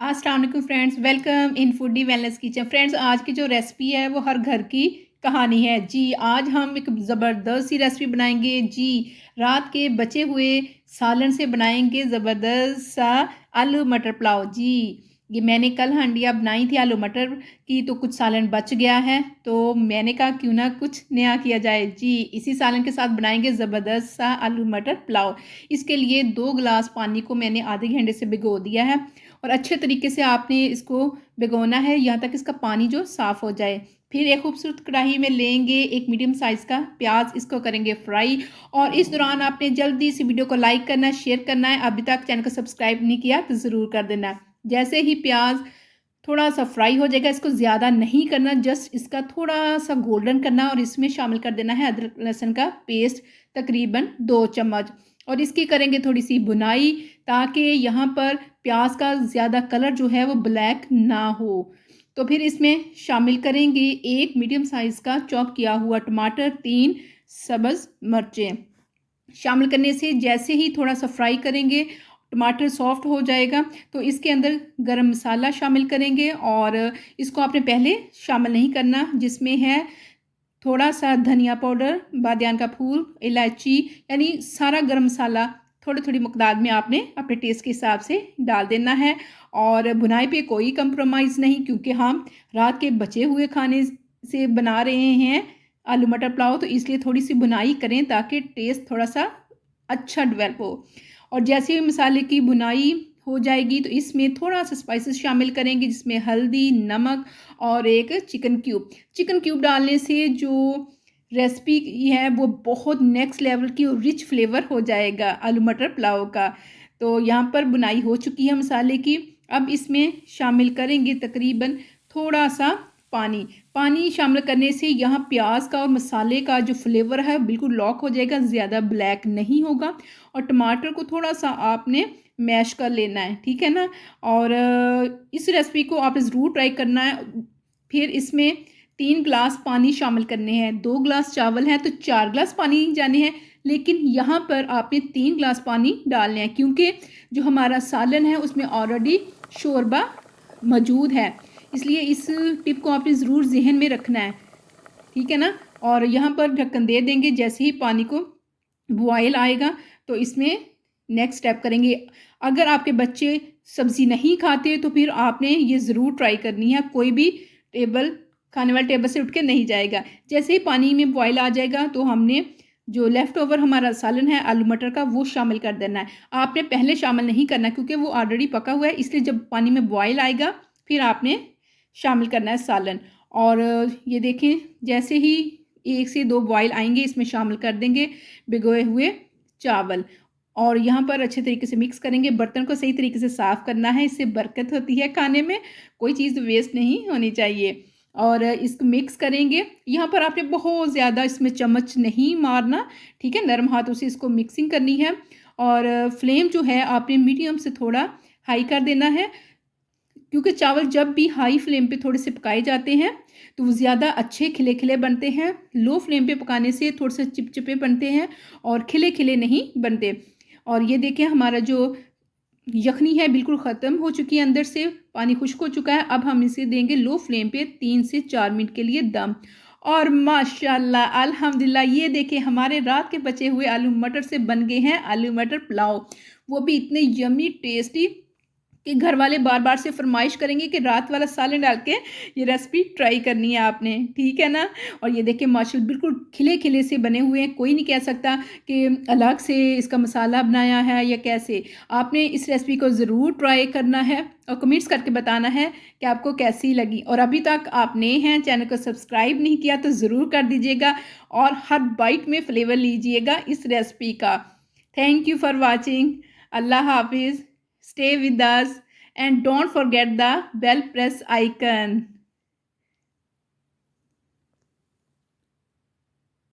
अस्सलाम वालेकुम friends, welcome in foodie wellness kitchen. Friends, आज की जो रेसिपी है वो हर घर की कहानी है जी। आज हम एक ज़बरदस्त सी रेसिपी बनाएंगे जी। रात के बचे हुए सालन से बनाएंगे ज़बरदस्त सा आलू मटर पुलाव जी। ये मैंने कल हंडिया बनाई थी आलू मटर की, तो कुछ सालन बच गया है, तो मैंने कहा क्यों ना कुछ नया किया जाए जी। इसी सालन के साथ बनाएंगे ज़बरदस्त सा आलू मटर पुलाव। इसके लिए 2 गिलास पानी को मैंने आधे घंटे से भिगो दिया है और अच्छे तरीके से आपने इसको भिगोना है यहाँ तक इसका पानी जो साफ़ हो जाए। फिर एक खूबसूरत कढ़ाई में लेंगे एक मीडियम साइज़ का प्याज, इसको करेंगे फ्राई। और इस दौरान आपने जल्दी से वीडियो को लाइक करना है, शेयर करना है। अभी तक चैनल को सब्सक्राइब नहीं किया तो ज़रूर कर देना है। जैसे ही प्याज थोड़ा सा फ्राई हो जाएगा, इसको ज़्यादा नहीं करना, जस्ट इसका थोड़ा सा गोल्डन करना और इसमें शामिल कर देना है अदरक लहसुन का पेस्ट, तकरीबन 2 चम्मच। और इसकी करेंगे थोड़ी सी भुनाई ताकि यहाँ पर प्याज का ज़्यादा कलर जो है वो ब्लैक ना हो। तो फिर इसमें शामिल करेंगे एक मीडियम साइज़ का चॉप किया हुआ टमाटर, 3 सब्ज़ मिर्चें। शामिल करने से जैसे ही थोड़ा सा फ्राई करेंगे, टमाटर सॉफ्ट हो जाएगा, तो इसके अंदर गरम मसाला शामिल करेंगे और इसको आपने पहले शामिल नहीं करना, जिसमें है थोड़ा सा धनिया पाउडर, बादियान का फूल, इलायची, यानी सारा गरम मसाला थोड़ी-थोड़ी मकदार में आपने अपने टेस्ट के हिसाब से डाल देना है। और भुनाई पे कोई कंप्रोमाइज़ नहीं, क्योंकि हम रात के बचे हुए खाने से बना रहे हैं आलू मटर पुलाव, तो इसलिए थोड़ी-सी भुनाई करें ताकि टेस्ट थोड़ा-सा अच्छा डेवलप हो। और जैसे ही मसाले की भुनाई हो जाएगी तो इसमें थोड़ा-सा स्पाइसेस शामिल करेंगे, जिसमें हल्दी, नमक और एक चिकन क्यूब। चिकन क्यूब डालने से जो रेसिपी है वो बहुत नेक्स्ट लेवल की और रिच फ्लेवर हो जाएगा आलू मटर पुलाव का। तो यहाँ पर बुनाई हो चुकी है मसाले की। अब इसमें शामिल करेंगे तकरीबन थोड़ा-सा पानी। पानी शामिल करने से यहाँ प्याज़ का और मसाले का जो फ्लेवर है बिल्कुल लॉक हो जाएगा, ज़्यादा ब्लैक नहीं होगा। और टमाटर को थोड़ा-सा आपने मैश कर लेना है, ठीक है ना? और इस रेसिपी को आपने ज़रूर ट्राई करना है। फिर इसमें 3 ग्लास पानी शामिल करने हैं। 2 ग्लास चावल हैं तो 4 ग्लास पानी जाने हैं, लेकिन यहाँ पर आपने 3 ग्लास पानी डालने हैं, क्योंकि जो हमारा सालन है उसमें ऑलरेडी शोरबा मौजूद है। इसलिए इस टिप को आपने ज़रूर ज़हन में रखना है, ठीक है ना? और यहाँ पर ढक्कन दे देंगे, जैसे ही पानी को बॉयल आएगा तो इसमें नेक्स्ट स्टेप करेंगे। अगर आपके बच्चे सब्ज़ी नहीं खाते तो फिर आपने ये ज़रूर ट्राई करनी है, कोई भी टेबल खाने वाले टेबल से उठ के नहीं जाएगा। जैसे ही पानी में बॉयल आ जाएगा तो हमने जो लेफ़्ट ओवर हमारा सालन है आलू मटर का वो शामिल कर देना है। आपने पहले शामिल नहीं करना, क्योंकि वो ऑलरेडी पका हुआ है, इसलिए जब पानी में बॉयल आएगा फिर आपने शामिल करना है सालन। और ये देखें, जैसे ही 1 से 2 बॉयल आएँगे इसमें शामिल कर देंगे भिगोए हुए चावल और यहाँ पर अच्छे तरीके से मिक्स करेंगे। बर्तन को सही तरीके से साफ़ करना है, इससे बरकत होती है खाने में, कोई चीज़ वेस्ट नहीं होनी चाहिए। और इसको मिक्स करेंगे। यहाँ पर आपने बहुत ज़्यादा इसमें चम्मच नहीं मारना, ठीक है? नरम हाथों से इसको मिक्सिंग करनी है और फ्लेम जो है आपने मीडियम से थोड़ा हाई कर देना है, क्योंकि चावल जब भी हाई फ्लेम पे थोड़े से पकाए जाते हैं तो वो ज़्यादा अच्छे खिले-खिले बनते हैं। लो फ्लेम पे पकाने से थोड़े से चिपचिपे बनते हैं और खिले-खिले नहीं बनते। और ये देखिए हमारा जो यखनी है बिल्कुल ख़त्म हो चुकी है, अंदर से पानी खुश्क हो चुका है। अब हम इसे देंगे लो फ्लेम पे 3 से 4 मिनट के लिए दम। और माशाल्लाह अल्हम्दुलिल्लाह, ये देखिए हमारे रात के बचे हुए आलू मटर से बन गए हैं आलू मटर पुलाव। वो भी इतने यम्मी टेस्टी कि घर वाले बार-बार से फ़रमाइश करेंगे कि रात वाला सालन डाल के ये रेसिपी ट्राई करनी है आपने, ठीक है ना? और ये देखिए माशाल्लाह बिल्कुल खिले-खिले से बने हुए हैं, कोई नहीं कह सकता कि अलग से इसका मसाला बनाया है या कैसे। आपने इस रेसिपी को ज़रूर ट्राई करना है और कमेंट्स करके बताना है कि आपको कैसी लगी। और अभी तक आप नए हैं, चैनल को सब्सक्राइब नहीं किया तो ज़रूर कर दीजिएगा और हर बाइट में फ्लेवर लीजिएगा इस रेसिपी का। Thank you for watching. अल्लाह हाफ़िज़। Stay with us and don't forget the bell press icon.